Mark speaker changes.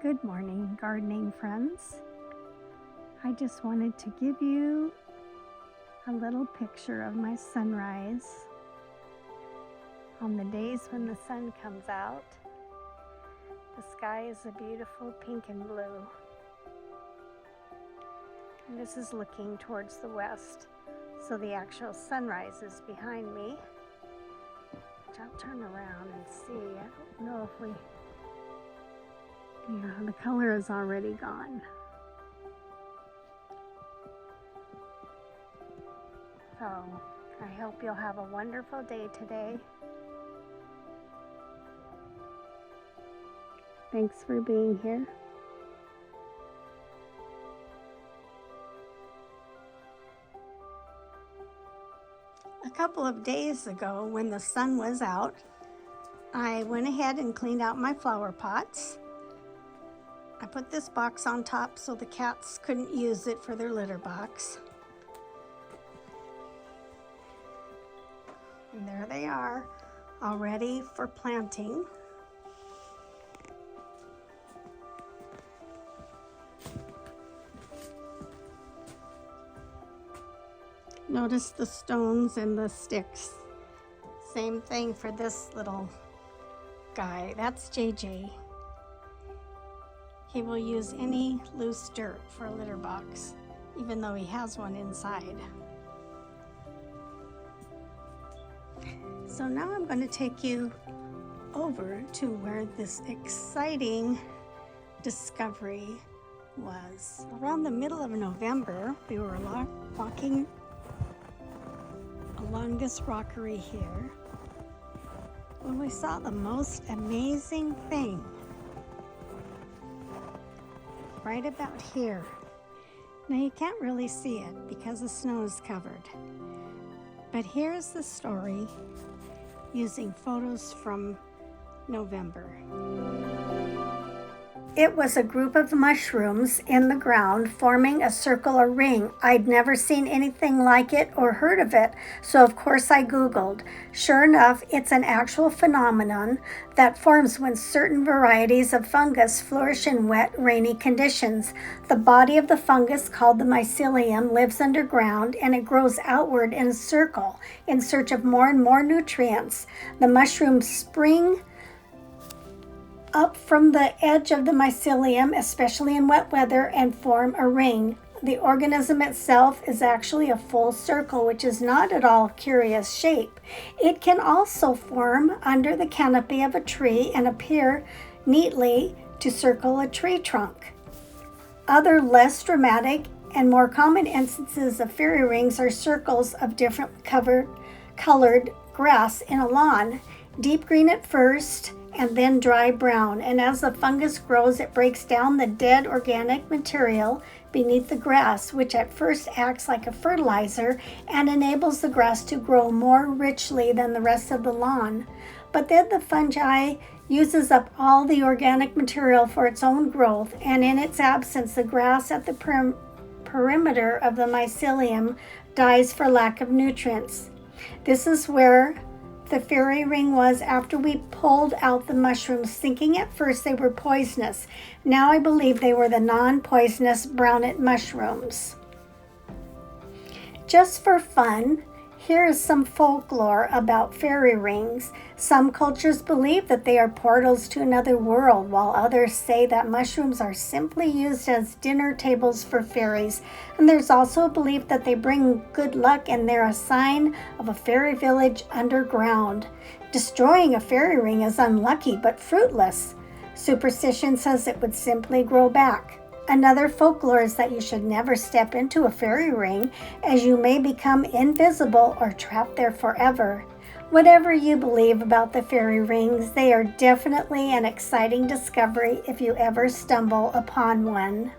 Speaker 1: Good morning, gardening friends. I just wanted to give you a little picture of my sunrise on the days when the sun comes out. The sky is a beautiful pink and blue. And this is looking towards the west, so the actual sunrise is behind me. Which I'll turn around and see. I don't know if the color is already gone. So I hope you'll have a wonderful day today. Thanks for being here. A couple of days ago, when the sun was out, I went ahead and cleaned out my flower pots. I put this box on top so the cats couldn't use it for their litter box. And there they are, all ready for planting. Notice the stones and the sticks. Same thing for this little guy. That's JJ. He will use any loose dirt for a litter box, even though he has one inside. So now I'm going to take you over to where this exciting discovery was. Around the middle of November, we were walking along this rockery here when we saw the most amazing thing. Right about here. Now you can't really see it because the snow is covered. But here's the story using photos from November. It was a group of mushrooms in the ground forming a circle or ring. I'd never seen anything like it or heard of it, so of course I Googled. Sure enough, it's an actual phenomenon that forms when certain varieties of fungus flourish in wet, rainy conditions. The body of the fungus, called the mycelium, lives underground and it grows outward in a circle in search of more and more nutrients. The mushrooms spring up from the edge of the mycelium, especially in wet weather, and form a ring. The organism itself is actually a full circle, which is not at all a curious shape. It can also form under the canopy of a tree and appear neatly to circle a tree trunk. Other less dramatic and more common instances of fairy rings are circles of different colored grass in a lawn, deep green at first, and then dry brown. And as the fungus grows, it breaks down the dead organic material beneath the grass, which at first acts like a fertilizer and enables the grass to grow more richly than the rest of the lawn. But then the fungi uses up all the organic material for its own growth, and in its absence, the grass at the perimeter of the mycelium dies for lack of nutrients. This is where the fairy ring was after we pulled out the mushrooms, thinking at first they were poisonous. Now I believe they were the non-poisonous brownet mushrooms. Just for fun, here is some folklore about fairy rings. Some cultures believe that they are portals to another world, while others say that mushrooms are simply used as dinner tables for fairies. And there's also a belief that they bring good luck and they're a sign of a fairy village underground. Destroying a fairy ring is unlucky but fruitless. Superstition says it would simply grow back. Another folklore is that you should never step into a fairy ring, as you may become invisible or trapped there forever. Whatever you believe about the fairy rings, they are definitely an exciting discovery if you ever stumble upon one.